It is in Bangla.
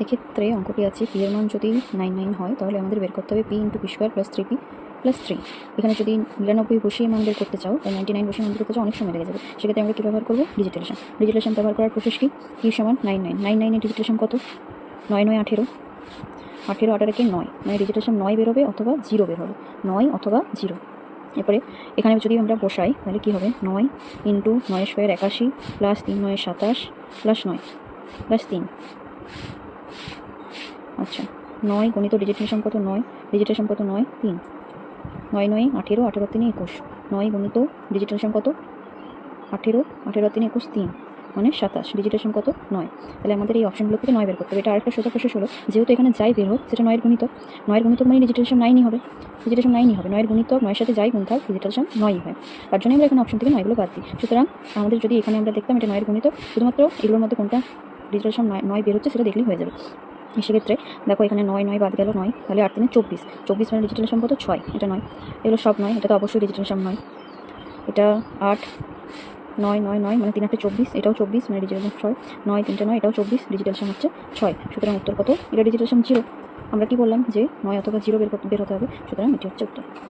এক্ষেত্রে অঙ্কটি আছে পি এর মান যদি 99 হয় তাহলে আমাদের বের করতে হবে P into P square plus 3p plus 3। এখানে যদি 99 বসিয়ে মান বের করতে চাও তাই 99 বসিয়ে মান বের করতে চাও অনেক সময় লেগে যাবে। সেক্ষেত্রে আমরা কী ব্যবহার করবো? ডিজিটালেশন। ডিজিটালেশন ব্যবহার করার প্রসেস কি? পি সমান 99, 99 এর ডিজিটালেশন কত? 9 9 18, 18 18 9, মানে ডিজিটালেশন 9 বেরোবে অথবা 0 বের হবে, 9 অথবা 0। এরপরে এখানে যদি আমরা বসাই তাহলে কী হবে? 9 into 9 square 81 plus 3 9 27 plus 9 plus 3। আচ্ছা, 9 গণিত ডিজিটালেশন কত? 9 ডিজিটালেশন কত? 9 3, 9 9 18, 18 3 21, 9 গণিত ডিজিটালেশন কত? 18, 18 3 21 3, মানে 27। ডিজিটালেশন কত? 9। তাহলে আমাদের এই অপশনগুলো থেকে 9 বের করতে হবে। এটা আরেকটা সোজা প্রসেস হলো, যেহেতু এখানে যাই বের হোক সেটা 9 এর গুণিতক, 9 এর গুণিতক মানে ডিজিটালেশন 9ই হবে, ডিজিটালেশন 9ই হবে। 9 এর গুণিতক 9 এর সাথে যাই গুণ থাক ডিজিটালেশন 9ই হয়। তার জন্য আমরা এখানে অপশন থেকে 9গুলো বাদ দিই। সুতরাং আমাদের যদি এখানে আমরা দেখতাম এটা 9 এর গুণিতক, শুধুমাত্র এগুলোর মধ্যে কোনটা ডিজিটালেশন 9 বের হচ্ছে সেটা দেখলেই হয়ে যাবে। সেক্ষেত্রে দেখো এখানে 9 9 বাদ গেল 9, তাহলে 8 3 24, 24 মানে ডিজিটালেশন কত? 6। এটা 9, এগুলো সব 9, এটা তো অবশ্যই ডিজিটালেশন 9। এটা 8 9 9 9 মানে 3 8 24, এটাও 24 মানে ডিজিটালেশন 6, 9 3 9 এটাও 24, ডিজিটালেশন হচ্ছে 6। সুতরাং উত্তর কত? এটা ডিজিটালেশন 0। আমরা কি বললাম যে 9 অথবা 0 বের হতে হবে, সুতরাং এটি হচ্ছে উত্তর।